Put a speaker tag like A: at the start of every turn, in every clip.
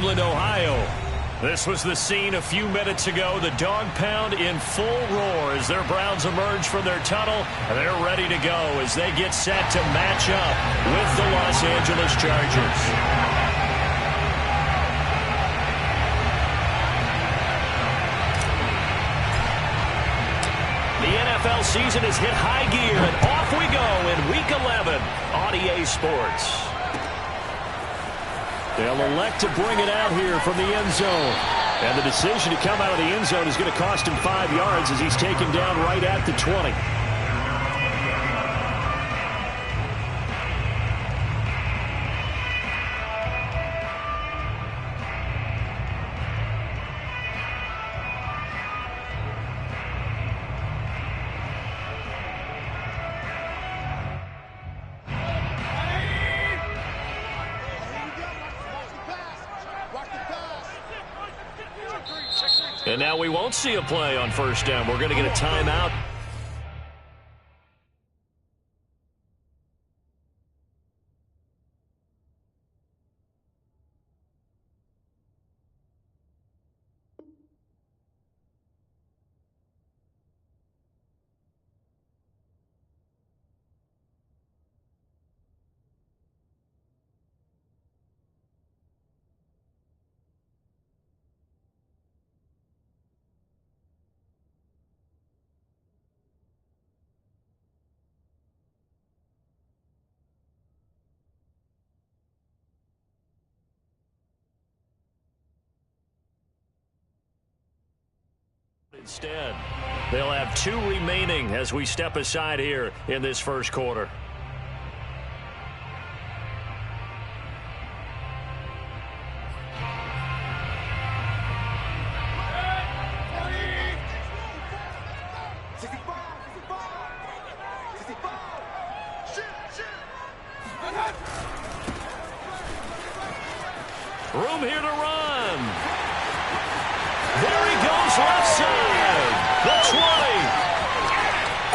A: Cleveland, Ohio. This was the scene a few minutes ago. The dog pound in full roar as their Browns emerge from their tunnel. They're ready to go as they get set to match up with the Los Angeles Chargers. The NFL season has hit high gear, and off we go in Week 11 on EA Sports. They'll elect to bring it out here from the end zone. And the decision to come out of the end zone is going to cost him 5 yards as he's taken down right at the 20. And now we won't see a play on first down. We're going to get a timeout. Instead, they'll have 2 remaining as we step aside here in this first quarter. Room here to run. There he goes left side. The 20.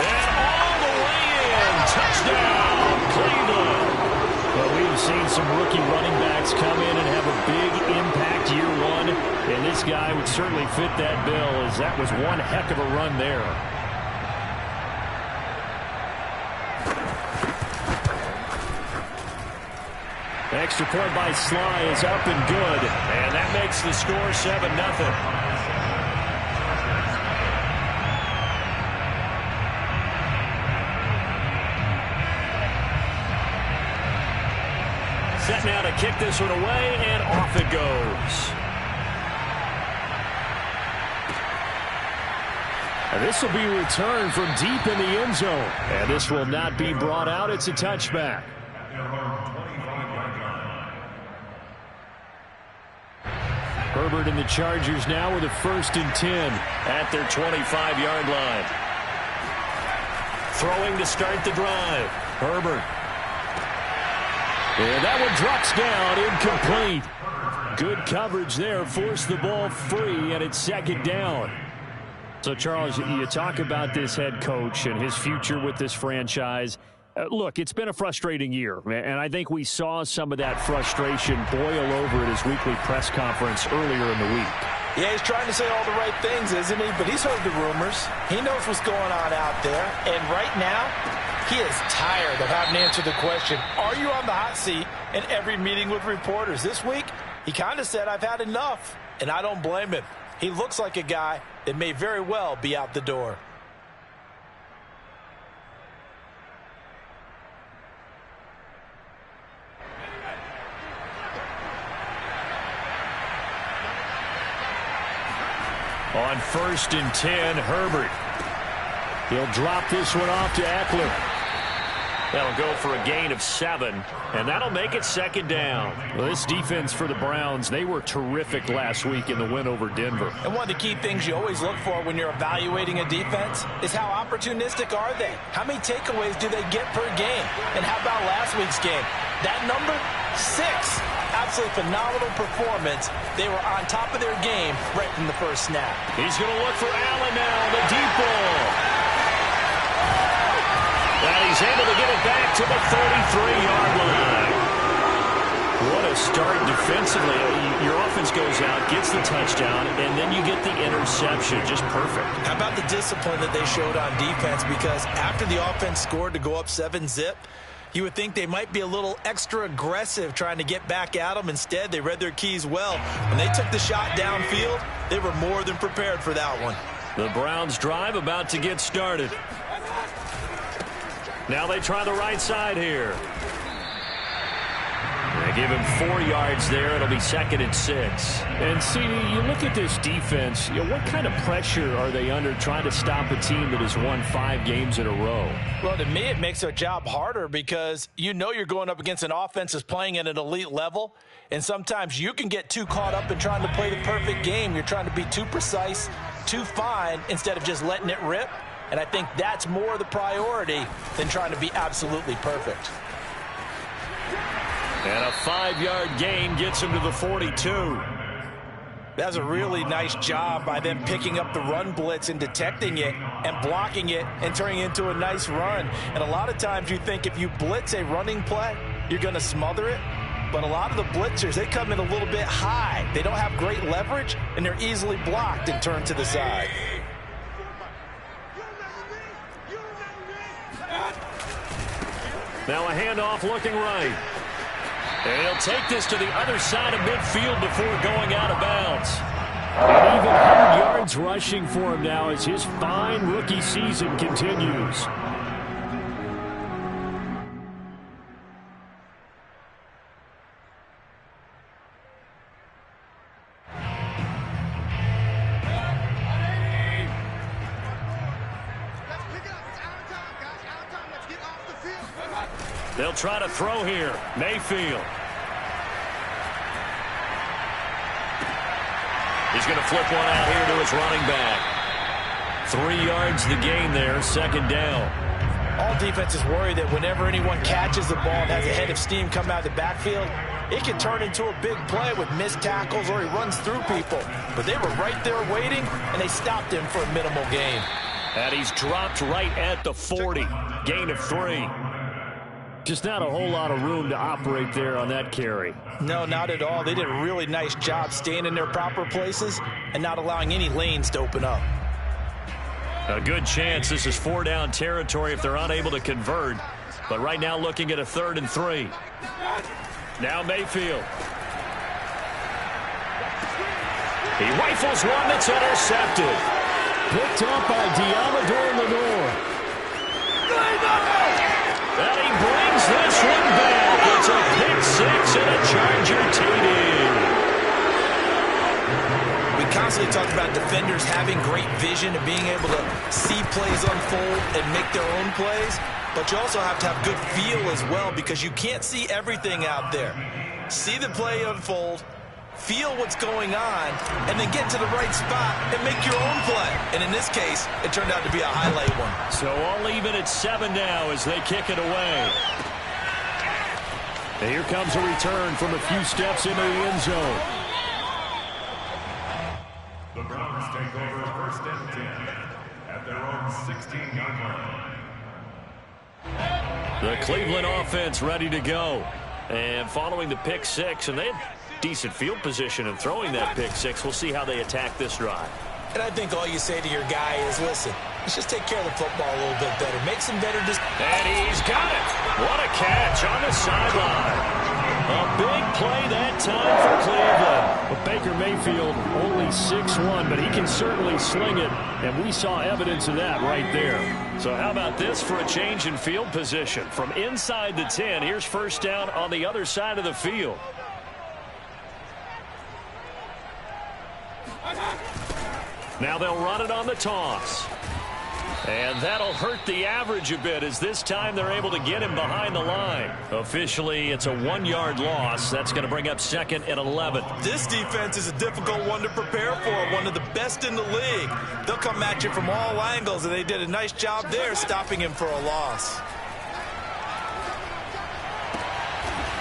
A: And all the way in. Touchdown, Cleveland. Well, we've seen some rookie running backs come in and have a big impact year one. And this guy would certainly fit that bill, as that was one heck of a run there. Extra point by Sly is up and good. And that makes the score 7-0. Set now to kick this one away, and off it goes. And this will be returned from deep in the end zone. And this will not be brought out. It's a touchback. Herbert and the Chargers now with a 1st and 10 at their 25-yard line. Throwing to start the drive. Herbert. And that one drops down, incomplete. Good coverage there, forced the ball free, and it's 2nd down. So, Charles, you talk about this head coach and his future with this franchise. Look, it's been a frustrating year, and I think we saw some of that frustration boil over at his weekly press conference earlier in the week.
B: Yeah, he's trying to say all the right things, isn't he? But he's heard the rumors. He knows what's going on out there. And right now, he is tired of having to answer the question, are you on the hot seat, in every meeting with reporters. This week, he kind of said, I've had enough, and I don't blame him. He looks like a guy that may very well be out the door.
A: On 1st and 10, Herbert. He'll drop this one off to Eckler. That'll go for a gain of 7, and that'll make it 2nd down. Well, this defense for the Browns, they were terrific last week in the win over Denver.
B: And one of the key things you always look for when you're evaluating a defense is how opportunistic are they? How many takeaways do they get per game? And how about last week's game? That number, 6. Absolutely phenomenal performance. They were on top of their game right from the first snap.
A: He's going to look for Allen now, the deep ball. And he's able to get it back to the 33-yard line. What a a start defensively. Your offense goes out, gets the touchdown, and then you get the interception. Just perfect.
B: How about the discipline that they showed on defense? Because after the offense scored to go up 7-zip, you would think they might be a little extra aggressive trying to get back at them. Instead, they read their keys well. When they took the shot downfield, they were more than prepared for that one.
A: The Browns drive about to get started. Now they try the right side here. They give him 4 yards there. It'll be 2nd and 6.
C: And, CD, you look at this defense, what kind of pressure are they under trying to stop a team that has won 5 games in a row?
B: Well, to me, it makes their job harder because you know you're going up against an offense that's playing at an elite level, and sometimes you can get too caught up in trying to play the perfect game. You're trying to be too precise, too fine, instead of just letting it rip. And I think that's more the priority than trying to be absolutely perfect.
A: And a 5-yard gain gets him to the 42.
B: That's a really nice job by them picking up the run blitz and detecting it and blocking it and turning it into a nice run. And a lot of times you think if you blitz a running play, you're going to smother it. But a lot of the blitzers, they come in a little bit high. They don't have great leverage, and they're easily blocked and turned to the side.
A: Now a handoff looking right. And he'll take this to the other side of midfield before going out of bounds.
C: And even 100 yards rushing for him now as his fine rookie season continues.
A: They'll try to throw here. Mayfield. He's going to flip one out here to his running back. 3 yards the gain there, 2nd down.
B: All defenses worry that whenever anyone catches the ball and has a head of steam come out of the backfield, it can turn into a big play with missed tackles or he runs through people. But they were right there waiting, and they stopped him for a minimal gain.
A: And he's dropped right at the 40. Gain of 3.
C: Just not a whole lot of room to operate there on that carry.
B: No, not at all. They did a really nice job staying in their proper places and not allowing any lanes to open up.
A: A good chance this is 4-down territory if they're unable to convert. But right now looking at a 3rd and 3. Now Mayfield. He rifles one that's intercepted.
C: Picked up by Diamador Lenore.
A: And he brings this one back. It's a pick-6 and a Charger TD.
B: We constantly talk about defenders having great vision and being able to see plays unfold and make their own plays. But you also have to have good feel as well because you can't see everything out there. See the play unfold, feel what's going on, and then get to the right spot and make your own play. And in this case, it turned out to be a highlight one.
A: So all even at 7 now as they kick it away. And here comes a return from a few steps into the end zone.
D: The Browns take over 1st and 10 at their own 16-yard line.
A: The Cleveland offense ready to go. And following the pick-6, and they had decent field position in throwing that pick-6. We'll see how they attack this drive.
B: And I think all you say to your guy is, listen, let's just take care of the football a little bit better. Make some better decisions.
A: And he's got it. What a catch on the sideline. A big play that time for Cleveland.
C: But Baker Mayfield only 6'1", but he can certainly sling it, and we saw evidence of that right there.
A: So how about this for a change in field position? From inside the 10, here's 1st down on the other side of the field. Now they'll run it on the toss. And that'll hurt the average a bit as this time they're able to get him behind the line. Officially, it's a 1-yard loss. That's going to bring up 2nd and 11.
B: This defense is a difficult one to prepare for, one of the best in the league. They'll come at you from all angles, and they did a nice job there stopping him for a loss.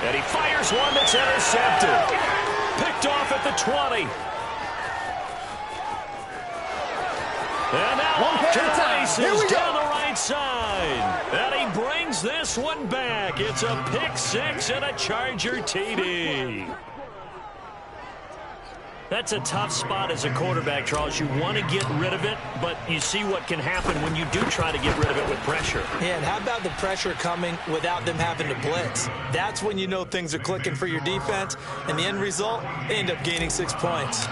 A: And he fires one that's intercepted. Picked off at the 20. And now off to the races down the right side.
C: And he brings this one back. It's a pick six and a Charger TD. That's a tough spot as a quarterback, Charles. You want to get rid of it, but you see what can happen when you do try to get rid of it with pressure.
B: Yeah, and how about the pressure coming without them having to blitz? That's when you know things are clicking for your defense, and the end result, they end up gaining 6 points.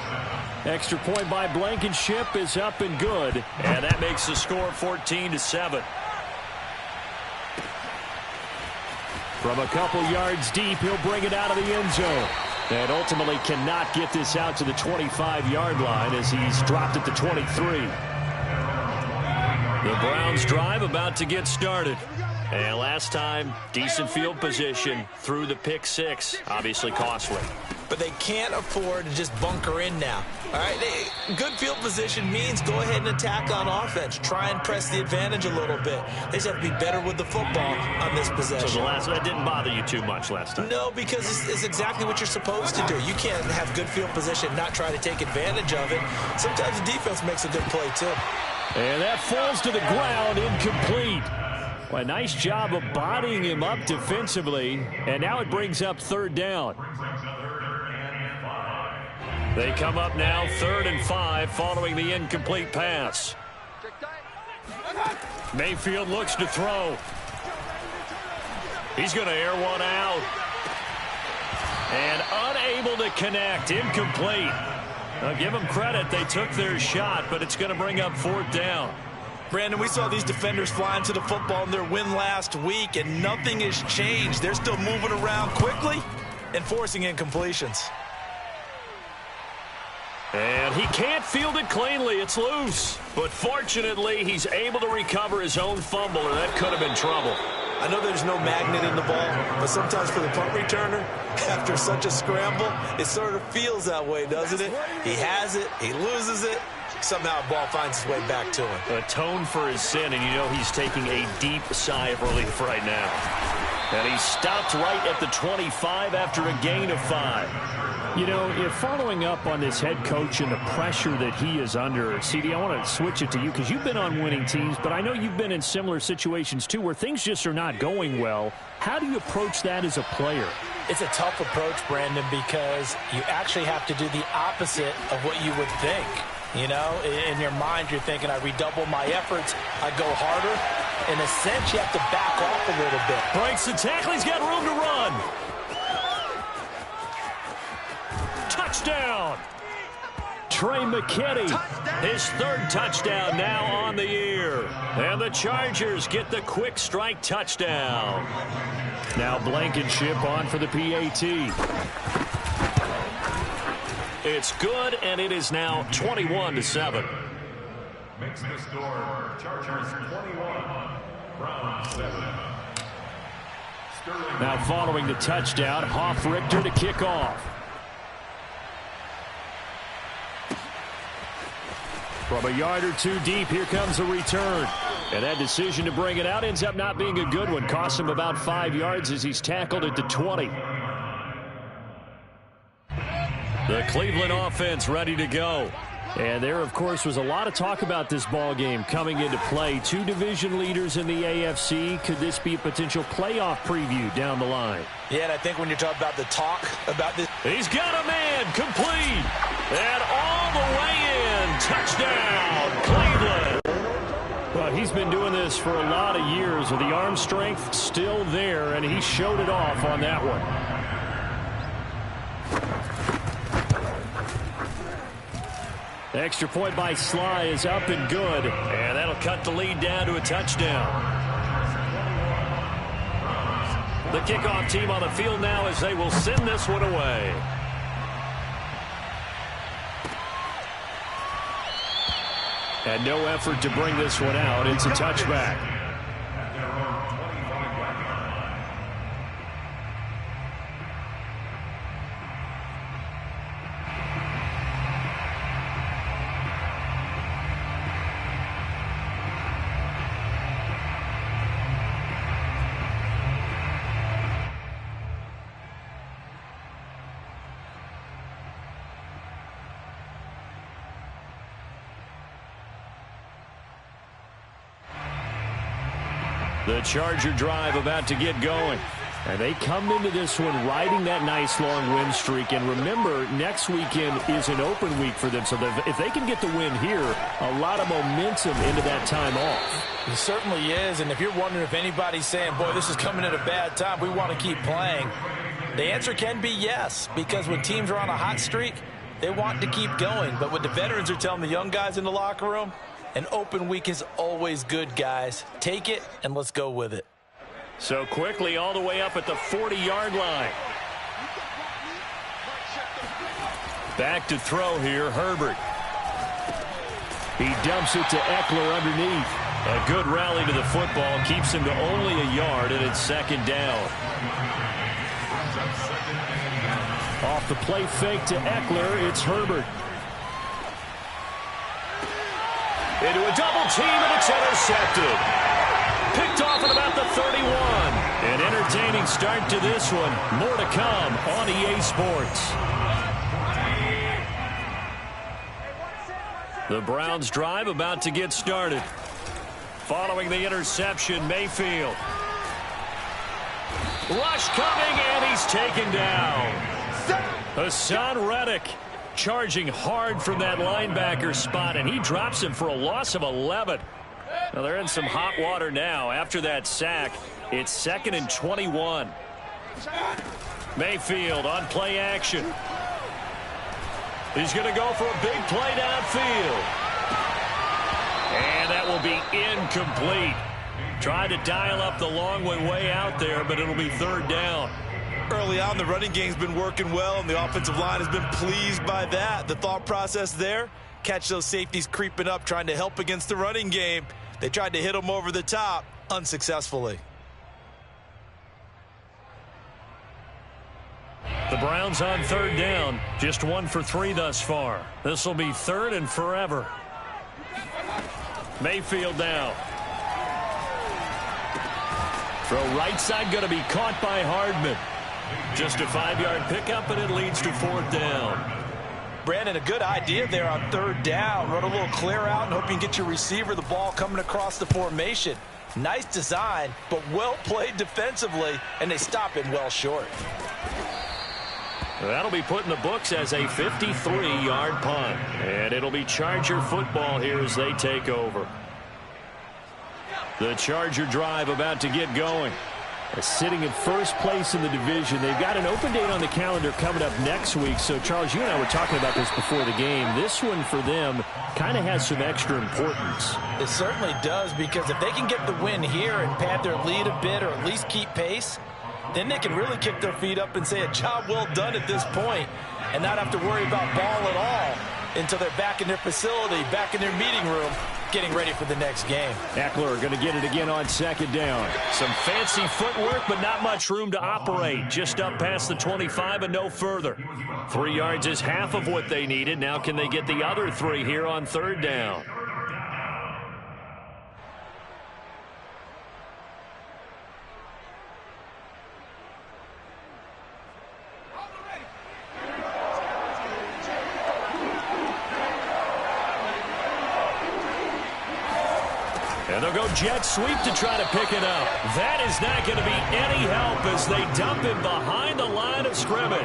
C: Extra point by Blankenship is up and good, and that makes the score 14-7. From a couple yards deep, he'll bring it out of the end zone. And ultimately cannot get this out to the 25-yard line as he's dropped at the 23. The Browns drive about to get started. And last time, decent field position through the pick six. Obviously costly.
B: But they can't afford to just bunker in now. All right, good field position means go ahead and attack on offense. Try and press the advantage a little bit. They just have to be better with the football on this possession.
C: So that didn't bother you too much last time?
B: No, because it's exactly what you're supposed to do. You can't have good field position and not try to take advantage of it. Sometimes the defense makes a good play, too.
C: And that falls to the ground, incomplete. Well, a nice job of bodying him up defensively, and now it brings up third down. They come up now 3rd and 5 following the incomplete pass. Mayfield looks to throw. He's going to air one out. And unable to connect. Incomplete. I'll give them credit. They took their shot, but it's going to bring up 4th down.
B: Brandon, we saw these defenders flying to the football in their win last week, and nothing has changed. They're still moving around quickly and forcing incompletions.
C: And he can't field it cleanly. It's loose. But fortunately, he's able to recover his own fumble, or that could have been trouble.
B: I know there's no magnet in the ball, but sometimes for the punt returner, after such a scramble, it sort of feels that way, doesn't it? He has it, he loses it, somehow the ball finds its way back to him.
C: Atone for his sin, and you know he's taking a deep sigh of relief right now. And he's stopped right at the 25 after a gain of 5. You know, if following up on this head coach and the pressure that he is under, CD, I want to switch it to you because you've been on winning teams, but I know you've been in similar situations too where things just are not going well. How do you approach that as a player?
B: It's a tough approach, Brandon, because you actually have to do the opposite of what you would think. You know, in your mind, you're thinking, I redouble my efforts, I go harder. In a sense, you have to back off a little bit.
C: Breaks the tackle, he's got room to run. Touchdown! Trey McKinney, his 3rd touchdown now on the year. And the Chargers get the quick strike touchdown. Now Blankenship on for the PAT. It's good, and it is now 21-7.
D: Makes the score Chargers 21, Browns 7.
C: Now following the touchdown, Hoff-Richter to kick off. From a yard or two deep, here comes a return. And that decision to bring it out ends up not being a good one. Costs him about 5 yards as he's tackled at the 20. The Cleveland offense ready to go. And there, of course, was a lot of talk about this ball game coming into play. 2 division leaders in the AFC. Could this be a potential playoff preview down the line?
B: Yeah, and I think when you're talking about the talk about this.
C: He's got a man complete. And all the way in. Touchdown, Cleveland. Well, he's been doing this for a lot of years with the arm strength still there, and he showed it off on that one. The extra point by Sly is up and good, and that'll cut the lead down to a touchdown. The kickoff team on the field now as they will send this one away. And no effort to bring this one out. It's a touchback. The Charger drive about to get going. And they come into this one riding that nice long win streak. And remember, next weekend is an open week for them. So if they can get the win here, a lot of momentum into that time off.
B: It certainly is. And if you're wondering if anybody's saying, boy, this is coming at a bad time, we want to keep playing, the answer can be yes. Because when teams are on a hot streak, they want to keep going. But what the veterans are telling the young guys in the locker room, an open week is always good, guys. Take it and let's go with it.
C: So quickly all the way up at the 40-yard line. Back to throw here, Herbert. He dumps it to Eckler underneath. A good rally to the football keeps him to only a yard, and it's second down. Off the play fake to Eckler, it's Herbert.
A: Into a double team, and it's intercepted. Picked off at about the 31.
C: An entertaining start to this one. More to come on EA Sports. The Browns drive about to get started. Following the interception, Mayfield. Rush coming, and he's taken down. Hassan Reddick charging hard from that linebacker spot, and he drops him for a loss of 11. Well, they're in some hot water now. After that sack, it's 2nd and 21. Mayfield on play action. He's going to go for a big play downfield. And that will be incomplete. Tried to dial up the long way out there, but it'll be 3rd down.
B: Early on, the running game's been working well, and the offensive line has been pleased by that. The thought process there, catch those safeties creeping up, trying to help against the running game. They tried to hit them over the top, unsuccessfully.
C: The Browns on 3rd down, just 1 for 3 thus far. This will be 3rd and forever. Mayfield now. Throw right side, going to be caught by Hardman. Just a 5-yard pickup, and it leads to 4th down.
B: Brandon, a good idea there on 3rd down. Run a little clear out and hope you can get your receiver the ball coming across the formation. Nice design, but well played defensively, and they stop him well short.
C: That'll be put in the books as a 53-yard punt. And it'll be Charger football here as they take over. The Charger drive about to get going. Sitting in first place in the division. They've got an open date on the calendar coming up next week. So, Charles, you and I were talking about this before the game. This one for them kind of has some extra importance.
B: It certainly does, because if they can get the win here and pad their lead a bit or at least keep pace, then they can really kick their feet up and say a job well done at this point and not have to worry about ball at all until they're back in their facility, back in their meeting room, getting ready for the next game.
C: Eckler going to get it again on 2nd down. Some fancy footwork, but not much room to operate. Just up past the 25 and no further. 3 yards is half of what they needed. Now can they get the other 3 here on 3rd down? And they'll go jet sweep to try to pick it up. That is not going to be any help as they dump him behind the line of scrimmage.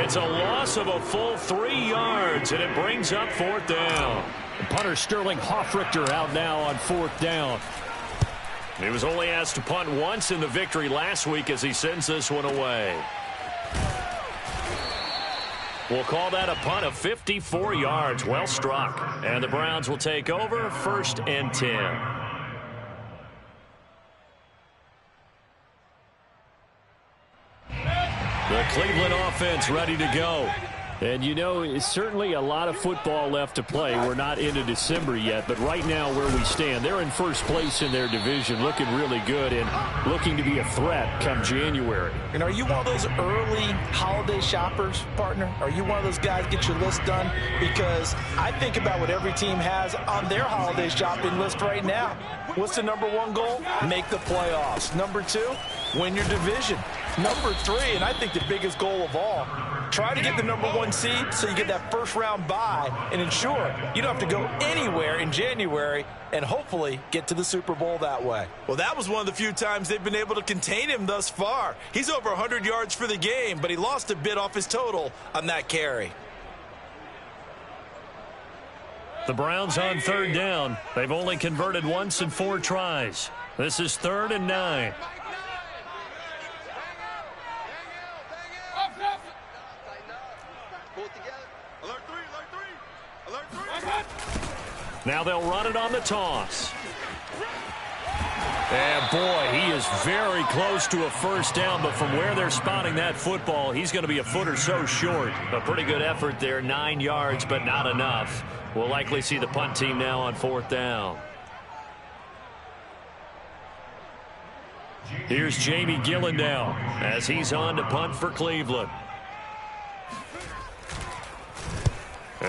C: It's a loss of a full 3 yards, and it brings up 4th down. And punter Sterling Hoffrichter out now on 4th down. He was only asked to punt once in the victory last week as he sends this one away. We'll call that a punt of 54 yards. Well struck. And the Browns will take over 1st and 10. The Cleveland offense ready to go. And, you know, it's certainly a lot of football left to play. We're not into December yet, but right now where we stand, they're in first place in their division, looking really good and looking to be a threat come January.
B: And are you one of those early holiday shoppers, partner? Are you one of those guys get your list done? Because I think about what every team has on their holiday shopping list right now. What's the #1 goal? Make the playoffs. #2, win your division. Number 3, and I think the biggest goal of all, try to get the number 1 seed so you get that first-round bye and ensure you don't have to go anywhere in January and hopefully get to the Super Bowl that way.
E: Well, that was one of the few times they've been able to contain him thus far. He's over 100 yards for the game, but he lost a bit off his total on that carry.
C: The Browns on 3rd down. They've only converted once in 4 tries. This is 3rd and 9. Now they'll run it on the toss. And boy, he is very close to a first down, but from where they're spotting that football, he's going to be a foot or so short. A pretty good effort there, 9 yards, but not enough. We'll likely see the punt team now on 4th down. Here's Jamie Gillen now as he's on to punt for Cleveland.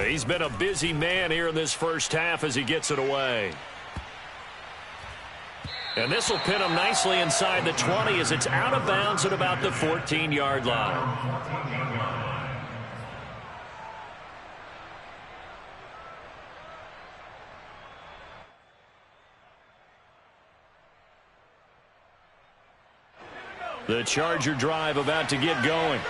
C: He's been a busy man here in this first half as he gets it away. And this will pin him nicely inside the 20 as it's out of bounds at about the 14-yard line. The Charger drive about to get going.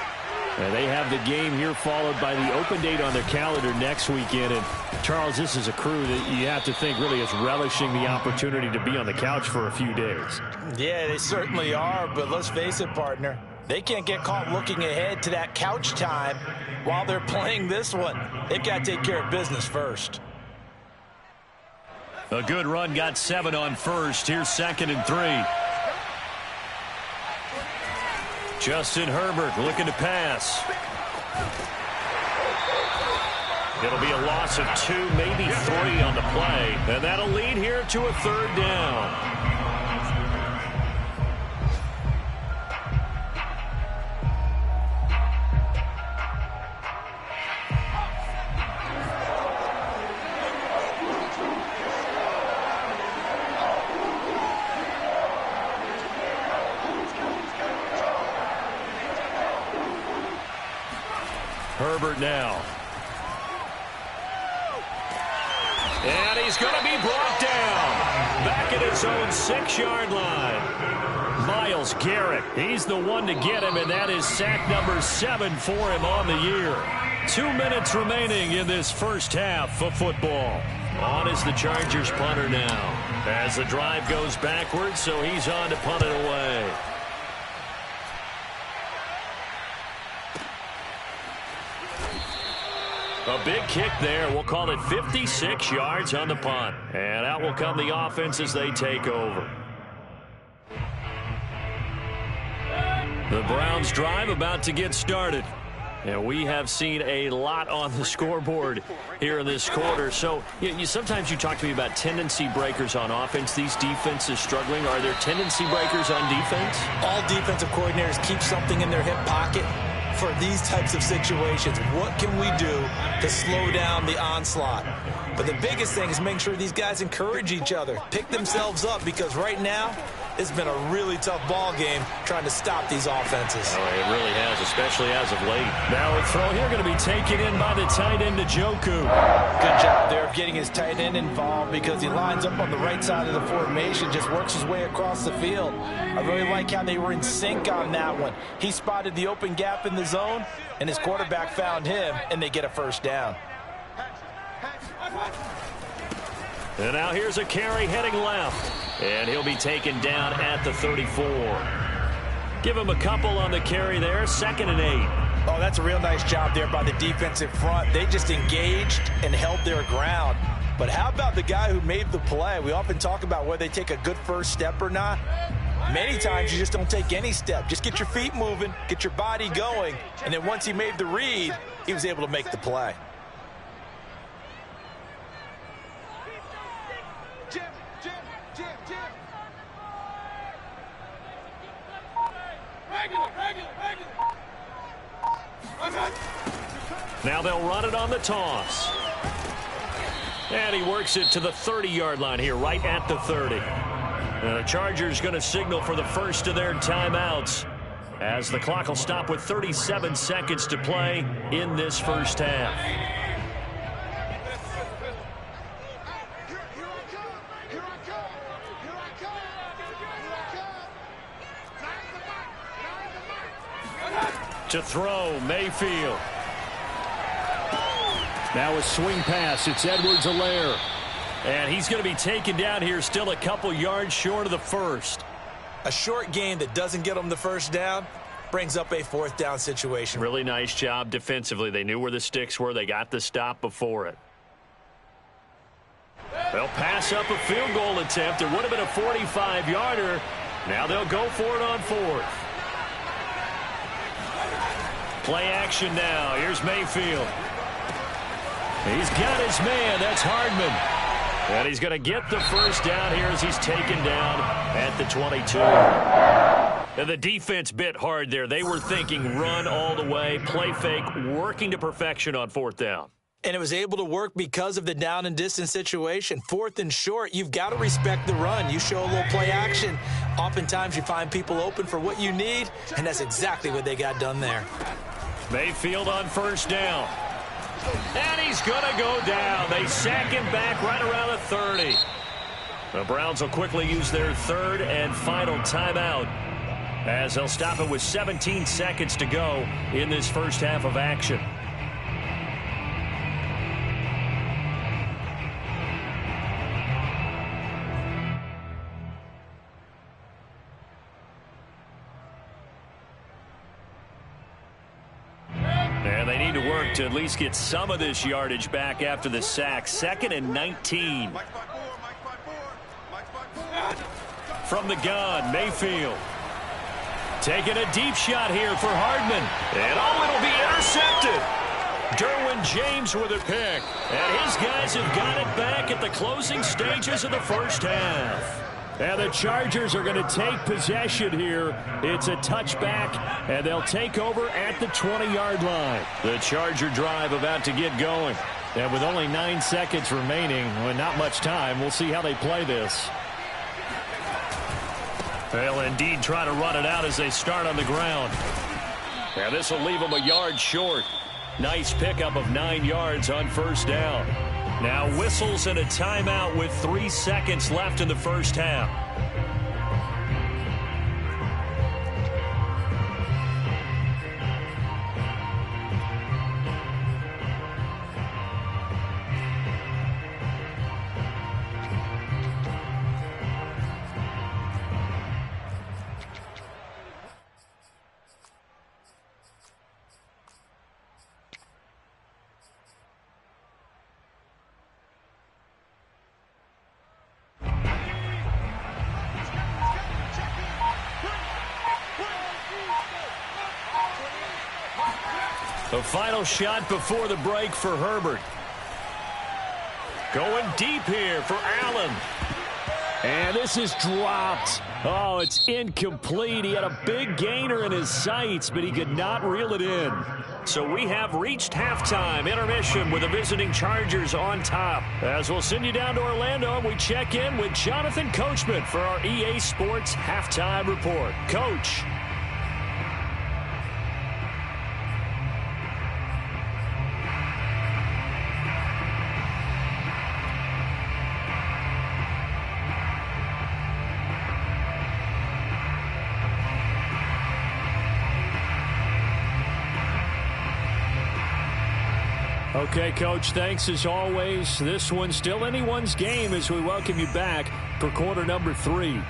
C: And they have the game here followed by the open date on their calendar next weekend. And, Charles, this is a crew that you have to think really is relishing the opportunity to be on the couch for a few days.
B: Yeah, they certainly are, but let's face it, partner. They can't get caught looking ahead to that couch time while they're playing this one. They've got to take care of business first.
C: A good run, got 7 on first. Here's 2nd and 3. Justin Herbert looking to pass. It'll be a loss of 2, maybe 3 on the play. And that'll lead here to a 3rd down. Herbert now. And he's going to be brought down. Back at his own 6-yard line. Myles Garrett, he's the one to get him, and that is sack number 7 for him on the year. 2 minutes remaining in this first half of football. On is the Chargers punter now. As the drive goes backwards, so he's on to punt it away. A big kick there. We'll call it 56 yards on the punt. And out will come the offense as they take over. The Browns drive about to get started. And we have seen a lot on the scoreboard here in this quarter. So sometimes you talk to me about tendency breakers on offense. These defenses struggling. Are there tendency breakers on defense?
B: All defensive coordinators keep something in their hip pocket for these types of situations. What can we do to slow down the onslaught? But the biggest thing is making sure these guys encourage each other, pick themselves up, because right now it's been a really tough ball game trying to stop these offenses.
C: Oh, it really has, especially as of late. Now a throw here going to be taken in by the tight end, Njoku.
B: Good job there of getting his tight end involved, because he lines up on the right side of the formation, just works his way across the field. I really like how they were in sync on that one. He spotted the open gap in the zone, and his quarterback found him, and they get a first down.
C: And now here's a carry heading left. And he'll be taken down at the 34. Give him a couple on the carry there. 2nd and 8.
B: Oh, that's a real nice job there by the defensive front. They just engaged and held their ground. But how about the guy who made the play? We often talk about whether they take a good first step or not. Many times you just don't take any step. Just get your feet moving, get your body going, and then once he made the read, he was able to make the play.
C: Now they'll run it on the toss. And he works it to the 30-yard line here, right at the 30. And the Chargers going to signal for the first of their timeouts as the clock will stop with 37 seconds to play in this first half. To throw, Mayfield. Now a swing pass. It's Edwards-Helaire. And he's going to be taken down here, still a couple yards short of the first.
E: A short gain that doesn't get them the first down brings up a fourth down situation.
C: Really nice job defensively. They knew where the sticks were. They got the stop before it. They'll pass up a field goal attempt. It would have been a 45-yarder. Now they'll go for it on fourth. Play action now. Here's Mayfield. He's got his man. That's Hardman. And he's going to get the first down here as he's taken down at the 22. And the defense bit hard there. They were thinking run all the way, play fake, working to perfection on fourth down.
E: And it was able to work because of the down and distance situation. Fourth and short, you've got to respect the run. You show a little play action. Oftentimes you find people open for what you need, and that's exactly what they got done there.
C: Mayfield on first down. And he's going to go down. They sack him back right around the 30. The Browns will quickly use their third and final timeout as they'll stop it with 17 seconds to go in this first half of action. And they need to work to at least get some of this yardage back after the sack. 2nd and 19. From the gun, Mayfield. Taking a deep shot here for Hardman. And it'll be intercepted. Derwin James with a pick. And his guys have got it back at the closing stages of the first half. And the Chargers are going to take possession here. It's a touchback, and they'll take over at the 20-yard line. The Charger drive about to get going. And with only 9 seconds remaining, with not much time, we'll see how they play this. They'll indeed try to run it out as they start on the ground. And this will leave them a yard short. Nice pickup of 9 yards on first down. Now whistles and a timeout with 3 seconds left in the first half. The final shot before the break for Herbert. Going deep here for Allen. And this is dropped. Oh, it's incomplete. He had a big gainer in his sights, but he could not reel it in. So we have reached halftime intermission with the visiting Chargers on top. As we'll send you down to Orlando, we check in with Jonathan Coachman for our EA Sports Halftime Report. Coach. Okay, Coach, thanks as always. This one's still anyone's game as we welcome you back for quarter number 3.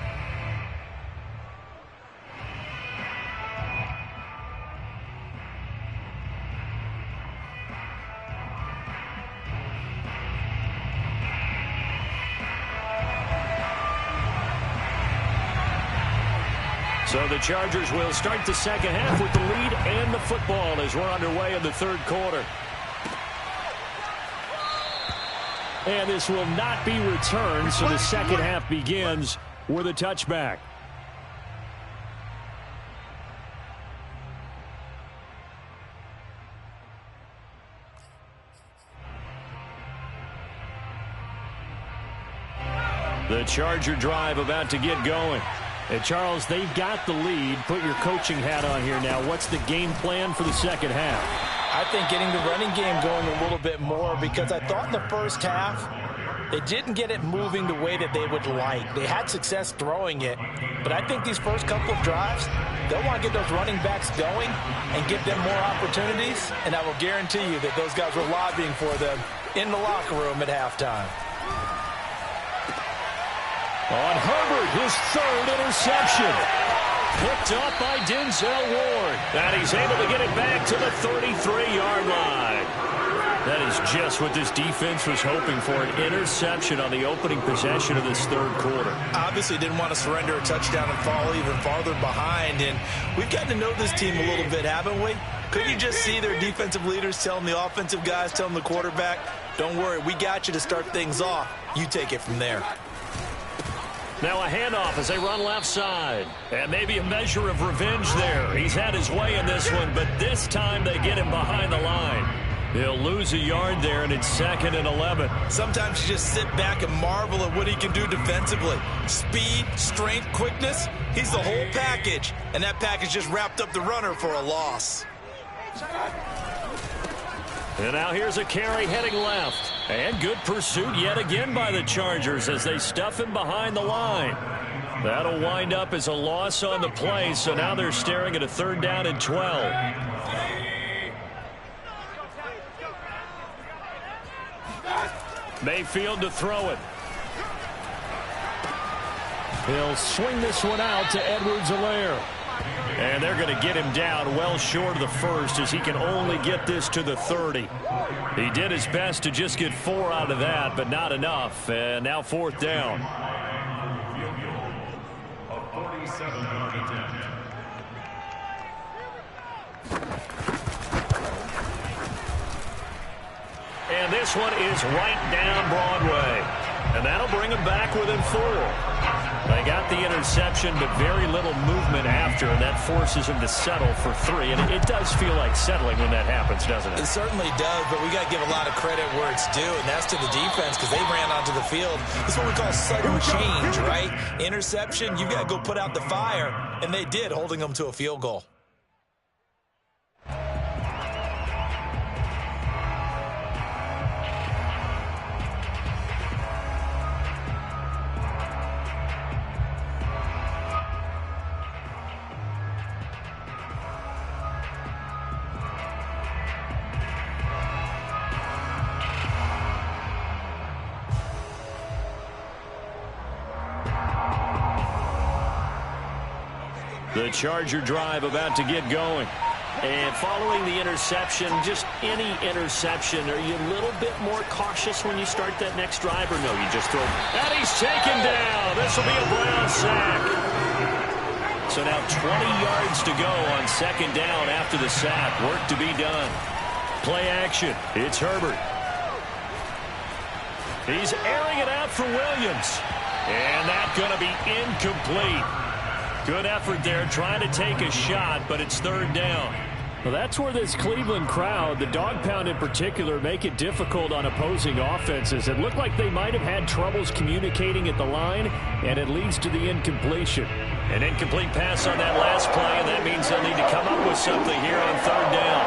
C: So the Chargers will start the second half with the lead and the football as we're underway in the third quarter. And this will not be returned, so the second half begins with a touchback. The Charger drive about to get going. And, Charles, they've got the lead. Put your coaching hat on here now. What's the game plan for the second half?
B: I think getting the running game going a little bit more, because I thought in the first half they didn't get it moving the way that they would like. They had success throwing it, but I think these first couple of drives, they'll want to get those running backs going and give them more opportunities, and I will guarantee you that those guys were lobbying for them in the locker room at halftime.
C: On Herbert, his third interception. Picked up by Denzel Ward. And he's able to get it back to the 33-yard line. That is just what this defense was hoping for, an interception on the opening possession of this third quarter.
E: Obviously didn't want to surrender a touchdown and fall even farther behind. And we've gotten to know this team a little bit, haven't we? Couldn't you just see their defensive leaders telling the offensive guys, telling the quarterback, don't worry, we got you to start things off. You take it from there.
C: Now a handoff as they run left side. And maybe a measure of revenge there. He's had his way in this one, but this time they get him behind the line. He'll lose a yard there, and it's 2nd and 11.
E: Sometimes you just sit back and marvel at what he can do defensively. Speed, strength, quickness, he's the whole package. And that package just wrapped up the runner for a loss.
C: And now here's a carry heading left. And good pursuit yet again by the Chargers as they stuff him behind the line. That'll wind up as a loss on the play, so now they're staring at a 3rd down and 12. Mayfield to throw it. He'll swing this one out to Edwards-Helaire. And they're going to get him down well short of the first as he can only get this to the 30. He did his best to just get 4 out of that, but not enough. And now 4th down.
D: Field goal of 47-yard attempt.
C: And this one is right down Broadway. And that'll bring him back within 4. They got the interception, but very little movement after, and that forces him to settle for 3. And it does feel like settling when that happens, doesn't it?
E: It certainly does, but we got to give a lot of credit where it's due, and that's to the defense because they ran onto the field. This is what we call sudden change, right? Interception, you got to go put out the fire, and they did, holding them to a field goal.
C: The Charger drive about to get going. And following the interception, just any interception, are you a little bit more cautious when you start that next drive, or no, you just throw? And he's taken down. This will be a Brown sack. So now 20 yards to go on 2nd down after the sack. Work to be done. Play action. It's Herbert. He's airing it out for Williams. And that's going to be incomplete. Good effort there, trying to take a shot, but it's 3rd down. Well, that's where this Cleveland crowd, the dog pound in particular, make it difficult on opposing offenses. It looked like they might have had troubles communicating at the line, and it leads to the incompletion. An incomplete pass on that last play, and that means they'll need to come up with something here on 3rd down.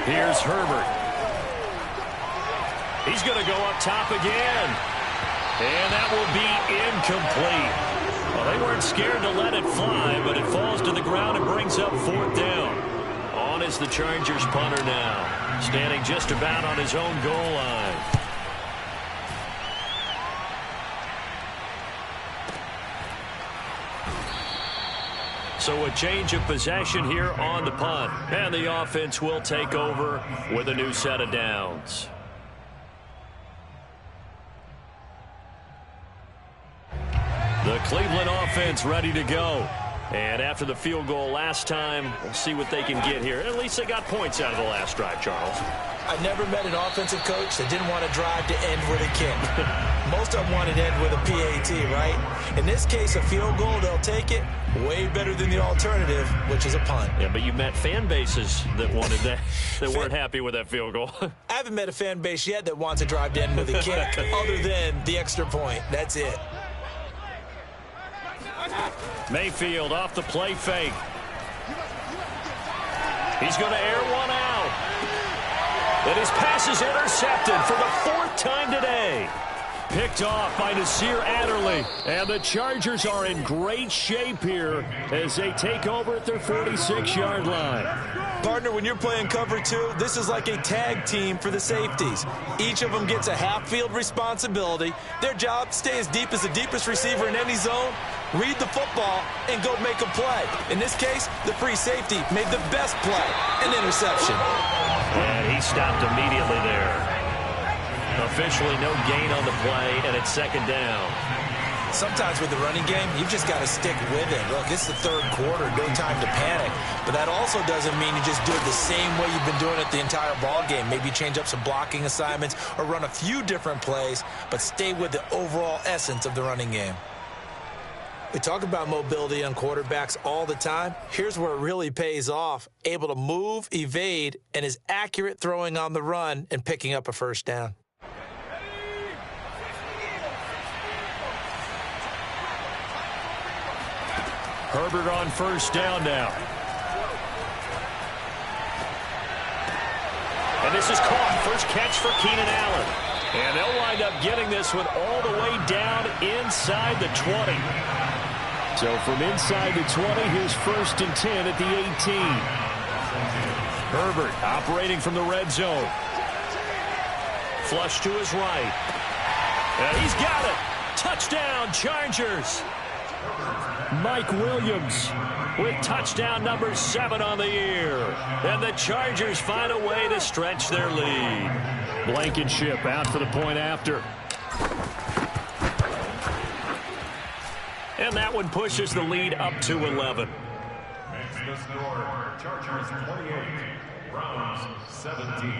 C: Here's Herbert. He's going to go up top again. And that will be incomplete. Well, they weren't scared to let it fly, but it falls to the ground and brings up 4th down. On is the Chargers punter now, standing just about on his own goal line. So a change of possession here on the punt. And the offense will take over with a new set of downs. The Cleveland offense ready to go. And after the field goal last time, we'll see what they can get here. At least they got points out of the last drive, Charles.
E: I never met an offensive coach that didn't want to drive to end with a kick. Most of them wanted to end with a PAT, right? In this case, a field goal, they'll take it. Way better than the alternative, which is a punt.
C: Yeah, but you met fan bases that wanted that, that weren't happy with that field goal.
E: I haven't met a fan base yet that wants to drive to end with a kick other than the extra point. That's it.
C: Mayfield off the play fake. He's going to air one out. And his pass is intercepted for the 4th time today. Picked off by Nasir Adderley. And the Chargers are in great shape here as they take over at their 46-yard line.
E: Partner, when you're playing cover 2, this is like a tag team for the safeties. Each of them gets a half-field responsibility. Their job, stay as deep as the deepest receiver in any zone, read the football, and go make a play. In this case, the free safety made the best play, an interception.
C: And he stopped immediately there. Officially no gain on the play, and it's 2nd down.
E: Sometimes with the running game, you've just got to stick with it. Look, it's the 3rd quarter, no time to panic. But that also doesn't mean you just do it the same way you've been doing it the entire ball game. Maybe change up some blocking assignments or run a few different plays, but stay with the overall essence of the running game. We talk about mobility on quarterbacks all the time. Here's where it really pays off. Able to move, evade, and is accurate throwing on the run and picking up a 1st down.
C: Herbert on 1st down now. And this is caught. First catch for Keenan Allen. And they'll wind up getting this one all the way down inside the 20. So from inside the 20, here's 1st and 10 at the 18. Herbert operating from the red zone. Flush to his right. And he's got it. Touchdown, Chargers. Mike Williams with touchdown number 7 on the year. And the Chargers find a way to stretch their lead. Blankenship out for the point after. And that one pushes the lead up to 11.
D: Makes the score Chargers 28, Browns 17.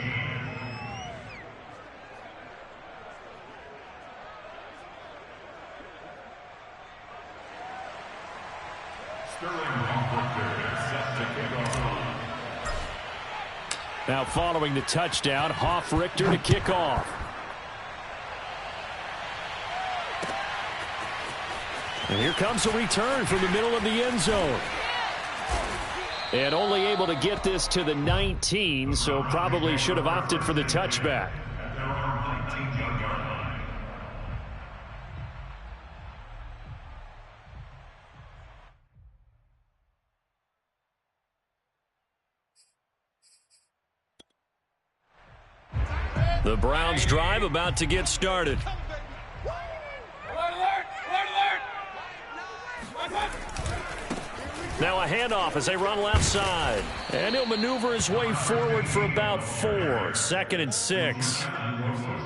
C: Now following the touchdown, Richter to kick off. And here comes a return from the middle of the end zone. And only able to get this to the 19, so probably should have opted for the touchback. The Browns drive about to get started. Now a handoff as they run left side. And he'll maneuver his way forward for about 4. 2nd and 6.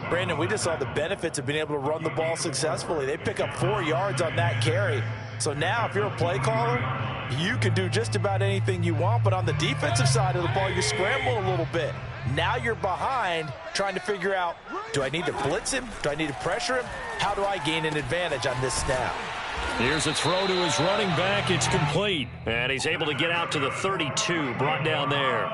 B: Brandon, we just saw the benefits of being able to run the ball successfully. They pick up 4 yards on that carry. So now if you're a play caller, you can do just about anything you want. But on the defensive side of the ball, you scramble a little bit. Now you're behind trying to figure out, do I need to blitz him? Do I need to pressure him? How do I gain an advantage on this snap?
C: Here's a throw to his running back. It's complete. And he's able to get out to the 32, brought down there.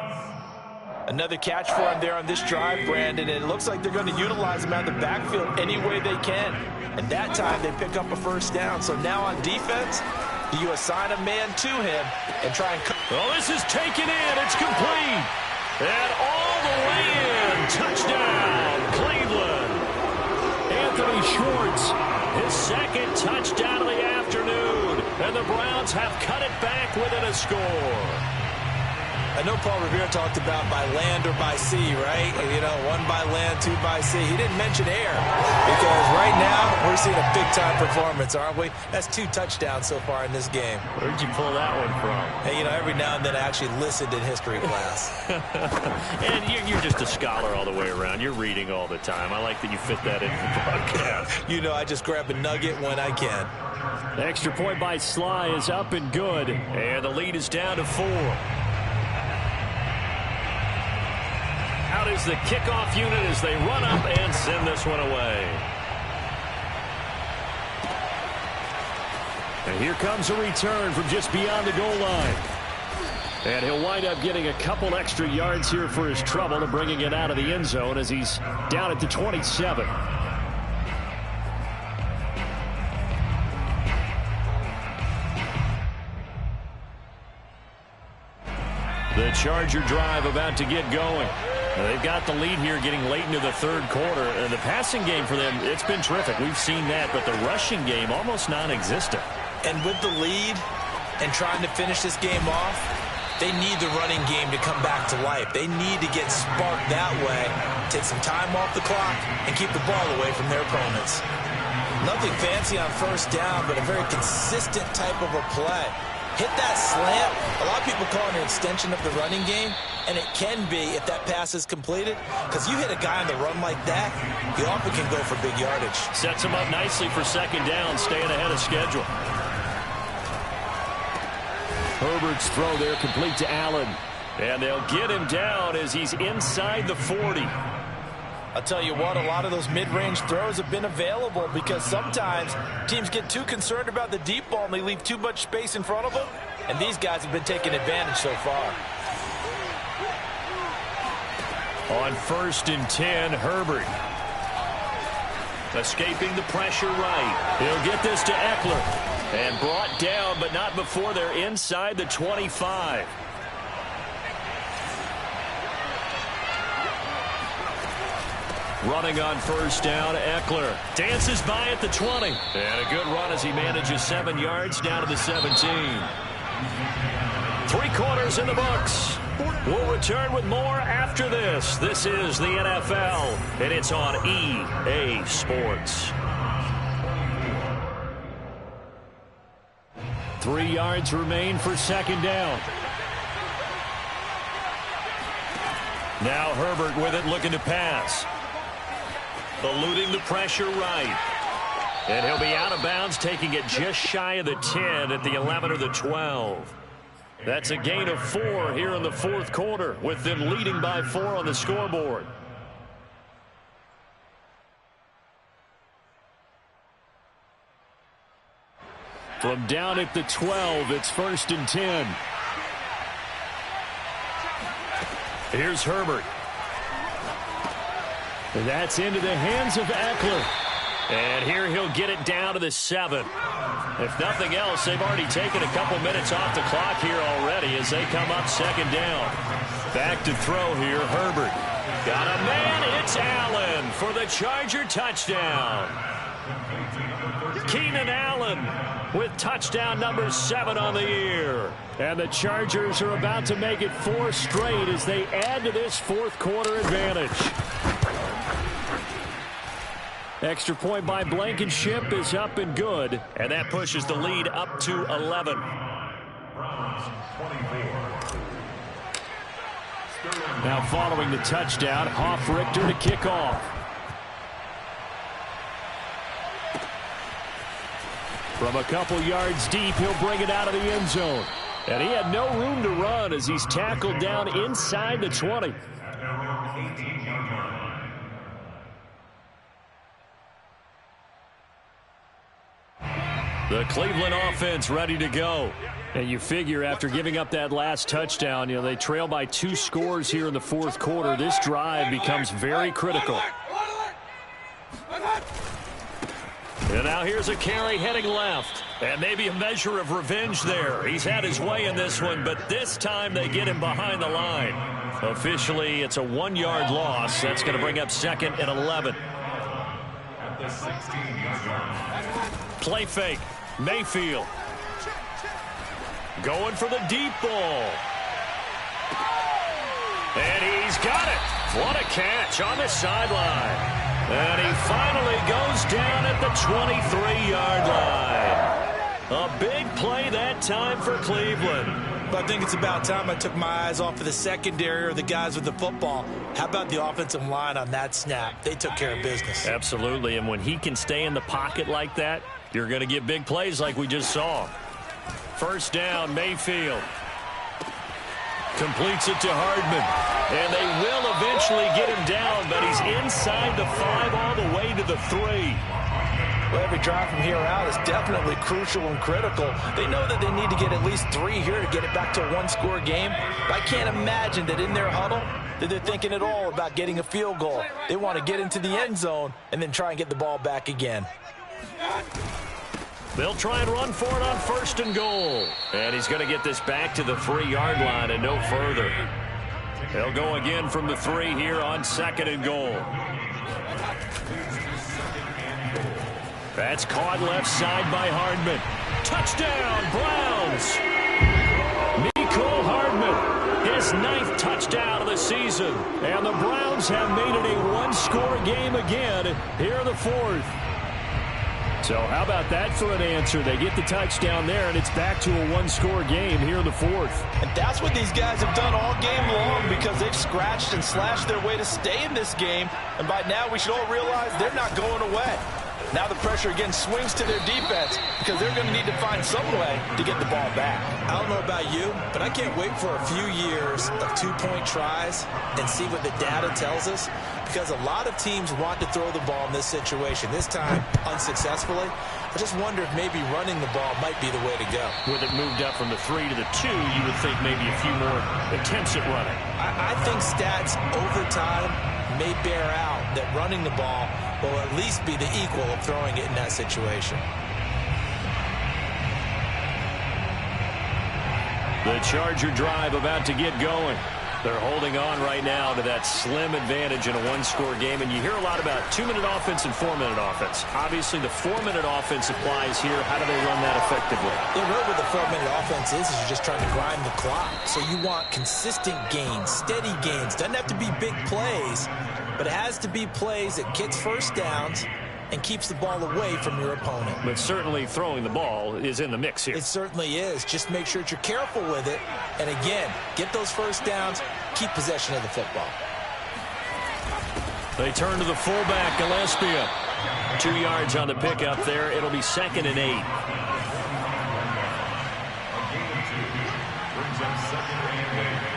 B: Another catch for him there on this drive, Brandon, and it looks like they're going to utilize him out of the backfield any way they can. And that time they pick up a 1st down. So now on defense, you assign a man to him and try and...
C: Well, this is taken in. It's complete. And all the way in. Touchdown, Cleveland. Anthony Schwartz, his 2nd touchdown of the afternoon. And the Browns have cut it back within a score.
E: I know Paul Revere talked about by land or by sea, right? You know, 1 by land, 2 by sea. He didn't mention air because right now we're seeing a big-time performance, aren't we? That's 2 touchdowns so far in this game.
C: Where'd you pull that one from?
E: Hey, you know, every now and then I actually listened in history class.
C: And you're just a scholar all the way around. You're reading all the time. I like that you fit that in the broadcast.
E: You know, I just grab a nugget when I can.
C: The extra point by Sly is up and good. And the lead is down to 4. Out is the kickoff unit as they run up and send this one away. And here comes a return from just beyond the goal line. And he'll wind up getting a couple extra yards here for his trouble and bringing it out of the end zone as he's down at the 27. The Charger drive about to get going. They've got the lead here getting late into the third quarter. And the passing game for them, it's been terrific. We've seen that, but the rushing game almost non-existent.
E: And with the lead and trying to finish this game off, they need the running game to come back to life. They need to get sparked that way, take some time off the clock, and keep the ball away from their opponents. Nothing fancy on first down, but a very consistent type of a play. Hit that slant. A lot of people call it an extension of the running game, and it can be if that pass is completed, because you hit a guy on the run like that, he often can go for big yardage.
C: Sets him up nicely for second down, staying ahead of schedule. Herbert's throw there complete to Allen. And they'll get him down as he's inside the 40.
B: I'll tell you what, a lot of those mid-range throws have been available because sometimes teams get too concerned about the deep ball and they leave too much space in front of them. And these guys have been taking advantage so far.
C: On 1st and 10, Herbert. Escaping the pressure right. He'll get this to Eckler. And brought down, but not before they're inside the 25. Running on first down, Eckler. Dances by at the 20. And a good run as he manages 7 yards down to the 17. 3 quarters in the books. We'll return with more after this. This is the NFL, and it's on EA Sports. 3 yards remain for second down. Now Herbert with it, looking to pass. Eluding the pressure right. And he'll be out of bounds, taking it just shy of the 10 at the 11 or the 12. That's a gain of 4 here in the fourth quarter, with them leading by 4 on the scoreboard. From down at the 12, it's 1st and 10. Here's Herbert. And that's into the hands of Eckler. And here he'll get it down to the 7. If nothing else, they've already taken a couple minutes off the clock here already as they come up second down. Back to throw here, Herbert. Got a man, it's Allen for the Charger touchdown. Keenan Allen with touchdown number 7 on the year. And the Chargers are about to make it 4 straight as they add to this fourth quarter advantage. Extra point by Blankenship is up and good, and that pushes the lead up to 11. Now following the touchdown, Hoff-Richter to kick off. From a couple yards deep, he'll bring it out of the end zone. And he had no room to run as he's tackled down inside the 20. The Cleveland offense ready to go. And you figure after giving up that last touchdown, they trail by 2 scores here in the fourth quarter. This drive becomes very critical. And now here's a carry heading left. And maybe a measure of revenge there. He's had his way in this one, but this time they get him behind the line. Officially, it's a 1-yard loss. That's going to bring up 2nd and 11. Play fake. Mayfield. Going for the deep ball. And he's got it. What a catch on the sideline. And he finally goes down at the 23-yard line. A big play that time for Cleveland.
E: But I think it's about time I took my eyes off of the secondary or the guys with the football. How about the offensive line on that snap? They took care of business.
C: Absolutely, and when he can stay in the pocket like that, you're going to get big plays like we just saw. First down, Mayfield. Completes it to Hardman. And they will eventually get him down, but he's inside the 5 all the way to the 3.
B: Well, every drive from here out is definitely crucial and critical. They know that they need to get at least 3 here to get it back to a 1-score game. But I can't imagine that in their huddle that they're thinking at all about getting a field goal. They want to get into the end zone and then try and get the ball back again.
C: They'll try and run for it on 1st and goal. And he's going to get this back to the 3-yard line and no further. They'll go again from the 3 here on 2nd and goal. That's caught left side by Hardman. Touchdown, Browns! Mecole Hardman, his 9th touchdown of the season. And the Browns have made it a one-score game again here in the 4th. So how about that for an answer? They get the touchdown there, and it's back to a one-score game here in the 4th.
B: And that's what these guys have done all game long because they've scratched and slashed their way to stay in this game. And by now, we should all realize they're not going away. Now the pressure again swings to their defense because they're going to need to find some way to get the ball back.
E: I don't know about you, but I can't wait for a few years of two-point tries and see what the data tells us, because a lot of teams want to throw the ball in this situation. This time, unsuccessfully. I just wonder if maybe running the ball might be the way to go.
C: With it moved up from the 3 to the 2, you would think maybe a few more attempts at running.
E: I think stats over time may bear out that running the ball will at least be the equal of throwing it in that situation.
C: The Charger drive about to get going. They're holding on right now to that slim advantage in a one-score game, and you hear a lot about 2-minute offense and 4-minute offense. Obviously, the 4-minute offense applies here. How do they run that effectively?
E: Yeah, really what the 4-minute offense is you're just trying to grind the clock. So you want consistent gains, steady gains. Doesn't have to be big plays, but it has to be plays that gets first downs and keeps the ball away from your opponent.
C: But certainly throwing the ball is in the mix here.
E: It certainly is. Just make sure that you're careful with it. And again, get those first downs, keep possession of the football.
C: They turn to the fullback, Gillespie. 2 yards on the pickup there. It'll be 2nd and 8.
D: Brings up 2nd and 8.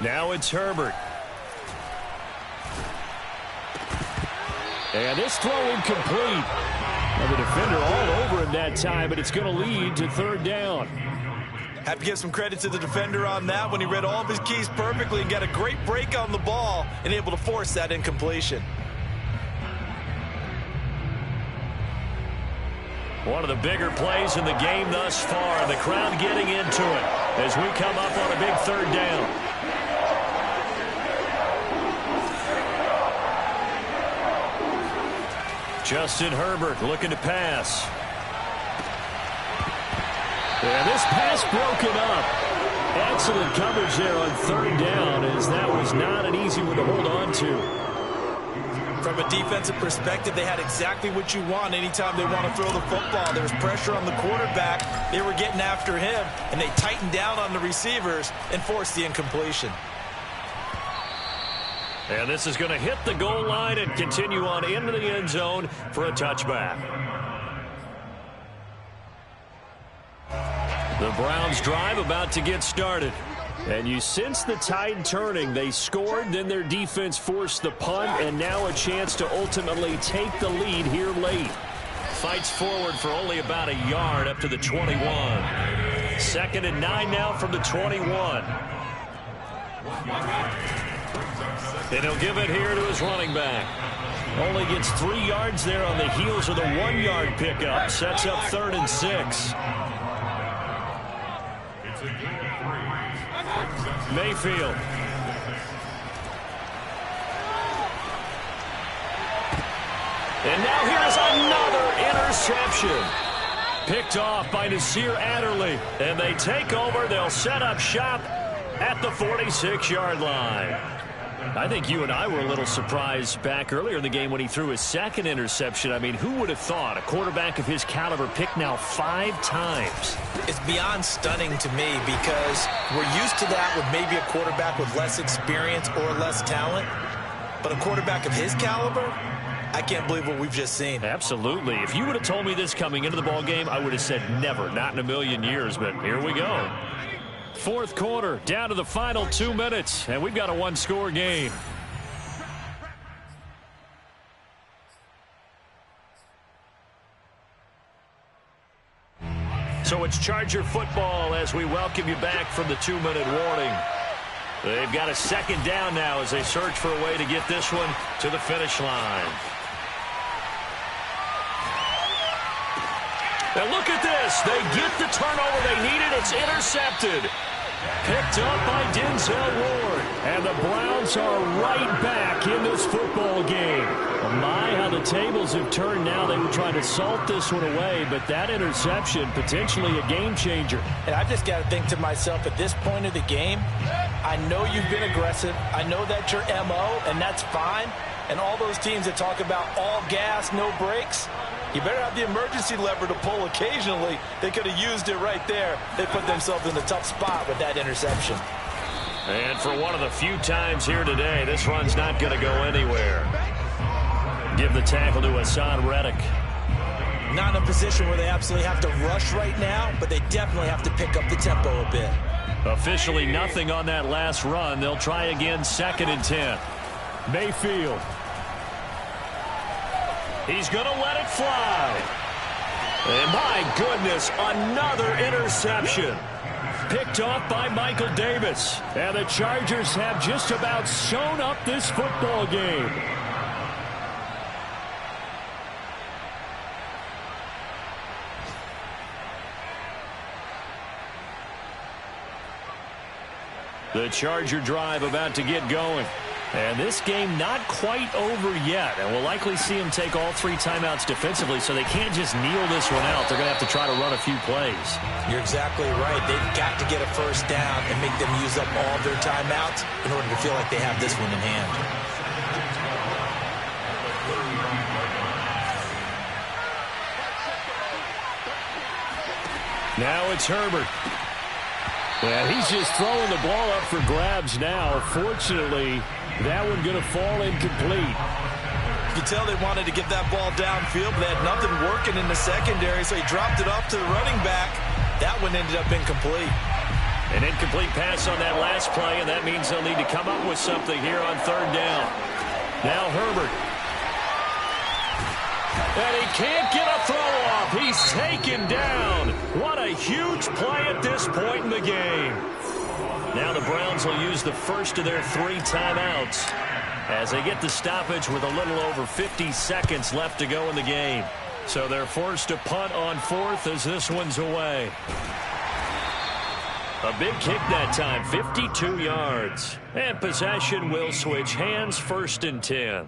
C: Now it's Herbert. And this throw incomplete. Well, the defender all over him that time, but it's going to lead to 3rd down.
B: Have to give some credit to the defender on that when he read all of his keys perfectly and got a great break on the ball and able to force that incompletion.
C: One of the bigger plays in the game thus far. The crowd getting into it as we come up on a big 3rd down. Justin Herbert looking to pass. And this pass broken up. Excellent coverage there on 3rd down, as that was not an easy one to hold on to.
B: From a defensive perspective, they had exactly what you want anytime they want to throw the football. There was pressure on the quarterback. They were getting after him, and they tightened down on the receivers and forced the incompletion.
C: And this is going to hit the goal line and continue on into the end zone for a touchback. The Browns drive about to get started. And you sense the tide turning. They scored, then their defense forced the punt, and now a chance to ultimately take the lead here late. Fights forward for only about a yard up to the 21. 2nd and 9 now from the 21. And he'll give it here to his running back. Only gets 3 yards there on the heels of the 1-yard pickup. Sets up 3rd and 6. Mayfield. And now here's another interception. Picked off by Nasir Adderley. And they take over. They'll set up shop at the 46-yard line. I think you and I were a little surprised back earlier in the game when he threw his 2nd interception. I mean, who would have thought a quarterback of his caliber picked now 5 times?
E: It's beyond stunning to me because we're used to that with maybe a quarterback with less experience or less talent. But a quarterback of his caliber, I can't believe what we've just seen.
C: Absolutely. If you would have told me this coming into the ball game, I would have said never, not in a million years. But here we go. Fourth quarter, down to the final 2 minutes, and we've got a one-score game. So it's Charger football as we welcome you back from the 2-minute warning. They've got a second down now as they search for a way to get this one to the finish line. And look at this. They get the turnover they needed. It's intercepted. Picked up by Denzel Ward. And the Browns are right back in this football game. Oh my, how the tables have turned now. They were trying to salt this one away, but that interception, potentially a game changer.
B: And I just got to think to myself, at this point of the game, I know you've been aggressive. I know that's your MO, and that's fine. And all those teams that talk about all gas, no brakes, you better have the emergency lever to pull occasionally. They could have used it right there. They put themselves in a tough spot with that interception.
C: And for one of the few times here today, this run's not going to go anywhere. Give the tackle to Hassan Reddick.
E: Not in a position where they absolutely have to rush right now, but they definitely have to pick up the tempo a bit.
C: Officially nothing on that last run. They'll try again, 2nd and 10. Mayfield. He's going to let it fly. And my goodness, another interception. Picked off by Michael Davis. And the Chargers have just about sewn up this football game. The Charger drive about to get going. And this game not quite over yet. And we'll likely see them take all 3 timeouts defensively, so they can't just kneel this one out. They're going to have to try to run a few plays.
E: You're exactly right. They've got to get a first down and make them use up all their timeouts in order to feel like they have this one in hand.
C: Now it's Herbert. And he's just throwing the ball up for grabs now. Fortunately, that one going to fall incomplete.
B: You can tell they wanted to get that ball downfield, but they had nothing working in the secondary, so he dropped it off to the running back. That one ended up incomplete.
C: An incomplete pass on that last play, and that means they'll need to come up with something here on 3rd down. Now Herbert. And he can't get a throw off. He's taken down. What a huge play at this point in the game. Now the Browns will use the first of their 3 timeouts as they get the stoppage with a little over 50 seconds left to go in the game. So they're forced to punt on 4th as this one's away. A big kick that time, 52 yards. And possession will switch hands, 1st and 10.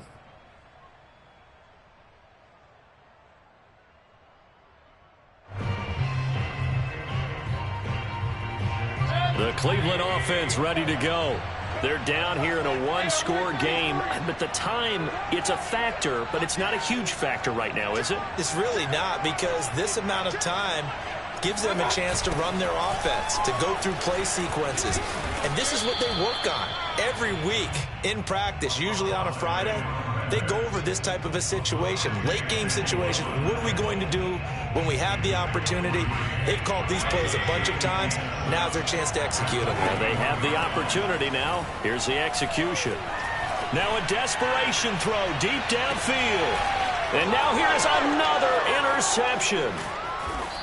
C: The Cleveland offense ready to go. They're down here in a one-score game, but the time, it's a factor, but it's not a huge factor right now, is it?
E: It's really not, because this amount of time gives them a chance to run their offense, to go through play sequences. And this is what they work on every week in practice, usually on a Friday. They go over this type of a situation, late game situation. What are we going to do when we have the opportunity? They've called these plays a bunch of times. Now's their chance to execute them.
C: And they have the opportunity now. Here's the execution. Now a desperation throw deep downfield. And now here's another interception.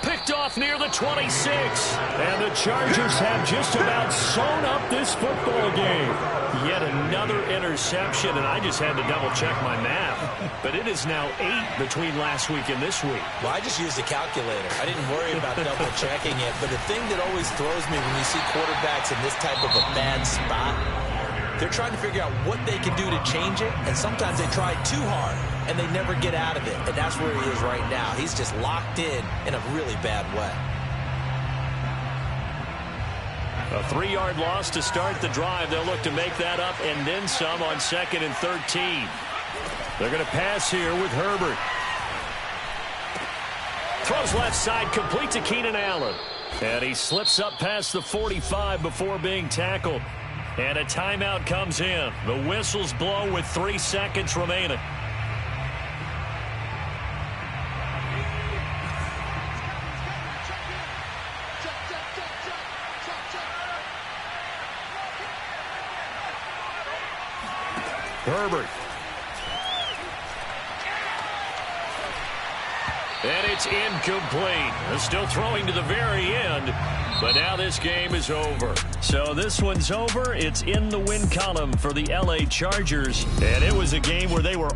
C: Picked off near the 26. And the Chargers have just about sewn up this football game. Yet another interception, and I just had to double-check my math. But it is now 8 between last week and this week.
E: Well, I just used a calculator. I didn't worry about double-checking it. But the thing that always throws me when you see quarterbacks in this type of a bad spot, they're trying to figure out what they can do to change it, and sometimes they try too hard, and they never get out of it. And that's where he is right now. He's just locked in a really bad way.
C: A 3-yard loss to start the drive. They'll look to make that up and then some on 2nd and 13. They're going to pass here with Herbert. Throws left side, complete to Keenan Allen. And he slips up past the 45 before being tackled. And a timeout comes in. The whistles blow with 3 seconds remaining. Herbert. And it's incomplete. They're still throwing to the very end, but now this game is over. So this one's over. It's in the win column for the LA Chargers, and it was a game where they were